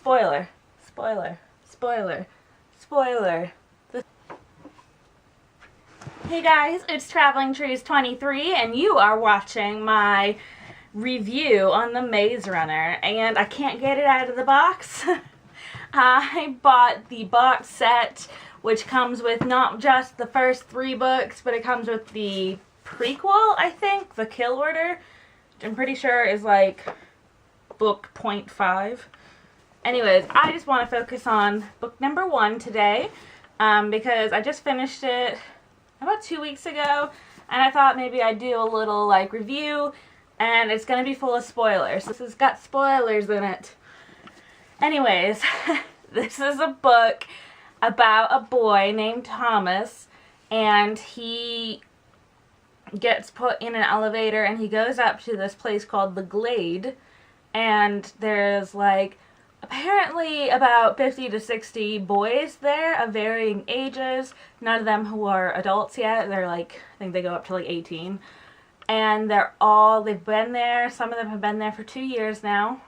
spoiler, spoiler, spoiler, spoiler. Hey guys, it's Traveling Trees 23 and you are watching my review on the Maze Runner, and I can't get it out of the box. I bought the box set, which comes with not just the first 3 books, but it comes with the prequel, I think, The Kill Order, which I'm pretty sure is like book 0.5. Anyways, I just want to focus on book number 1 today, because I just finished it about 2 weeks ago, and I thought maybe I'd do a little like review, and it's going to be full of spoilers. This has got spoilers in it. Anyways, this is a book about a boy named Thomas, and he gets put in an elevator and he goes up to this place called the Glade, and there's like apparently about 50 to 60 boys there of varying ages, none of them who are adults yet. They're like, I think they go up to like 18, and they've been there, some of them have been there for 2 years now,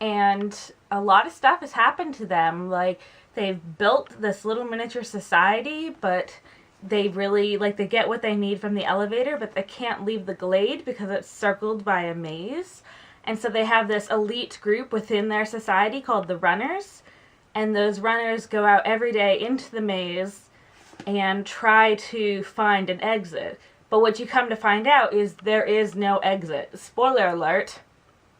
and a lot of stuff has happened to them. Like, they've built this little miniature society, but they really, like, they get what they need from the elevator, but they can't leave the Glade because it's circled by a maze. And so they have this elite group within their society called the Runners, and those runners go out every day into the maze and try to find an exit. But what you come to find out is there is no exit. Spoiler alert,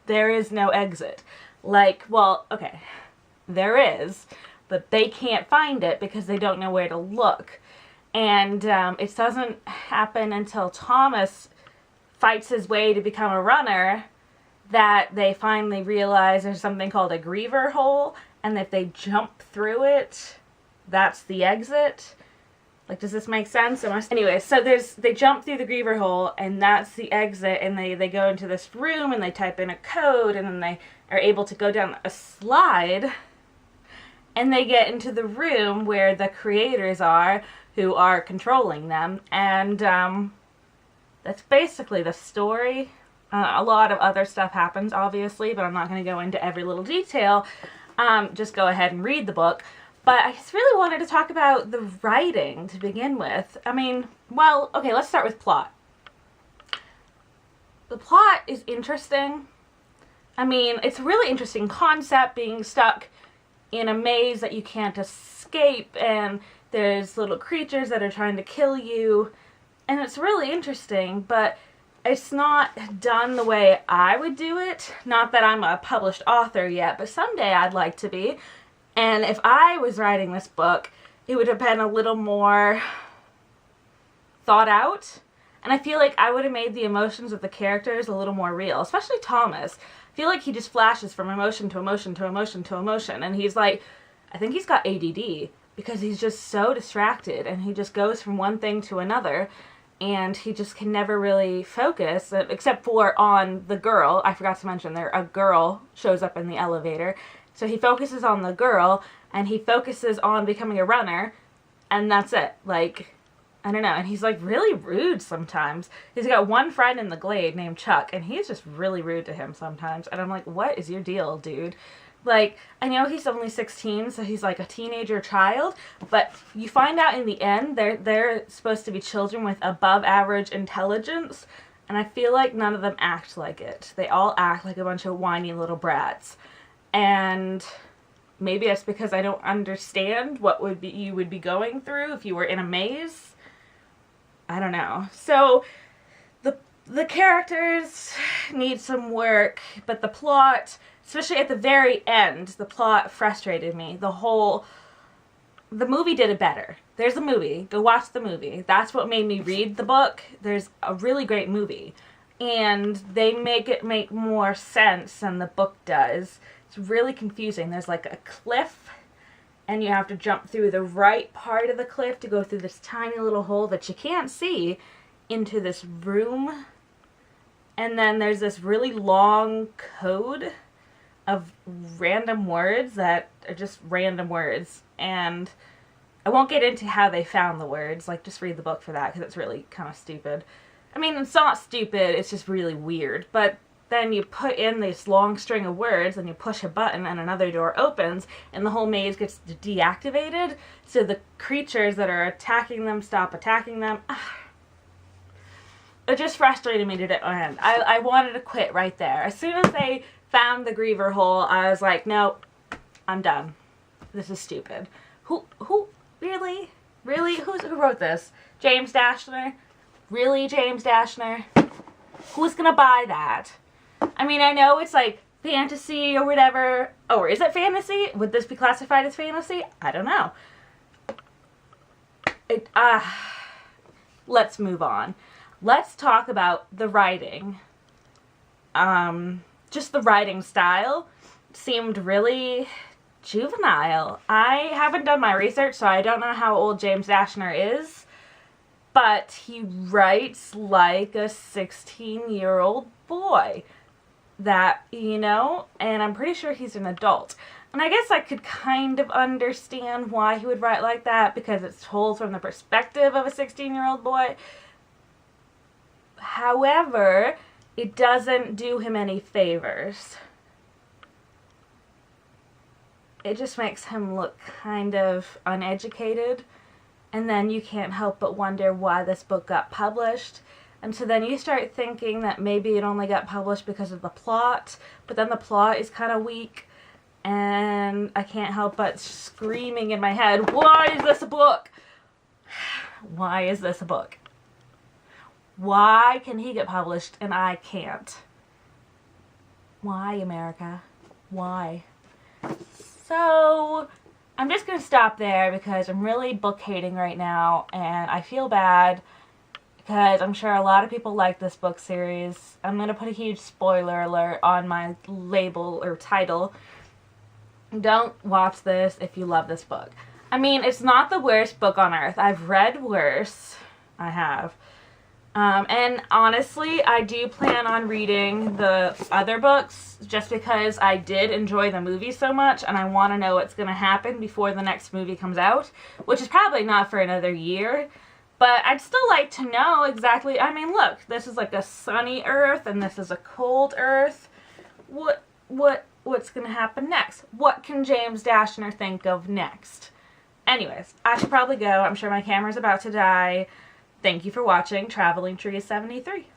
there is no exit. Like, well, okay, there is, but they can't find it because they don't know where to look. And it doesn't happen until Thomas fights his way to become a runner that they finally realize there's something called a griever hole, and if they jump through it, that's the exit. Like, does this make sense? Anyway, so they jump through the griever hole, and that's the exit, and they go into this room, and they type in a code, and then they are able to go down a slide, and they get into the room where the creators are, who are controlling them, and that's basically the story. A lot of other stuff happens, obviously, but I'm not going to go into every little detail. Just go ahead and read the book. But I just really wanted to talk about the writing to begin with. I mean, well, okay, let's start with plot. The plot is interesting. I mean, it's a really interesting concept, being stuck in a maze that you can't escape, and there's little creatures that are trying to kill you, and it's really interesting, but it's not done the way I would do it. Not that I'm a published author yet, but someday I'd like to be. And if I was writing this book, it would have been a little more thought out. And I feel like I would have made the emotions of the characters a little more real, especially Thomas. I feel like he just flashes from emotion to emotion to emotion to emotion. And he's like, I think he's got ADD because he's just so distracted and he just goes from one thing to another. And he just can never really focus, except for on the girl. I forgot to mention a girl shows up in the elevator. So he focuses on the girl, and he focuses on becoming a runner, and that's it. Like, I don't know. And he's like really rude sometimes. He's got one friend in the Glade named Chuck, and he's just really rude to him sometimes. And I'm like, what is your deal, dude? Like, I know he's only 16, so he's like a teenager child, but you find out in the end they're supposed to be children with above average intelligence, and I feel like none of them act like it. They all act like a bunch of whiny little brats. And maybe that's because I don't understand what you would be going through if you were in a maze. I don't know. So the characters need some work, but the plot, especially at the very end, the plot frustrated me. The movie did it better. There's a movie. Go watch the movie. That's what made me read the book. There's a really great movie. And they make it make more sense than the book does. It's really confusing. There's like a cliff, and you have to jump through the right part of the cliff to go through this tiny little hole that you can't see into this room. And then there's this really long code of random words that are just random words, and I won't get into how they found the words. Like, just read the book for that, because it's really kind of stupid. I mean, it's not stupid, it's just really weird, but then you put in this long string of words, and you push a button and another door opens, and the whole maze gets deactivated, so the creatures that are attacking them stop attacking them. It just frustrated me to the end. I wanted to quit right there. As soon as they found the Griever hole, I was like, no, I'm done. This is stupid. Who, really? Really? Who wrote this? James Dashner? Really, James Dashner? Who's gonna buy that? I mean, I know it's like fantasy or whatever. Oh, or is it fantasy? Would this be classified as fantasy? I don't know. Let's move on. Let's talk about the writing. Just the writing style seemed really juvenile. I haven't done my research, so I don't know how old James Dashner is, but he writes like a 16-year-old boy. That, you know, and I'm pretty sure he's an adult. And I guess I could kind of understand why he would write like that, because it's told from the perspective of a 16-year-old boy. However, it doesn't do him any favors. It just makes him look kind of uneducated, and then you can't help but wonder why this book got published. And so then you start thinking that maybe it only got published because of the plot, but then the plot is kind of weak, and I can't help but screaming in my head, why is this a book? Why is this a book? Why can he get published and I can't? Why, America? Why? So, I'm just going to stop there because I'm really book hating right now, and I feel bad because I'm sure a lot of people like this book series. I'm going to put a huge spoiler alert on my label or title. Don't watch this if you love this book. I mean, it's not the worst book on earth. I've read worse. I have. And honestly, I do plan on reading the other books just because I did enjoy the movie so much, and I want to know what's going to happen before the next movie comes out, which is probably not for another year. But I'd still like to know exactly, I mean, look, this is like a sunny Earth, and this is a cold Earth. What's going to happen next? What can James Dashner think of next? Anyways, I should probably go. I'm sure my camera's about to die. Thank you for watching Traveling Trees 73.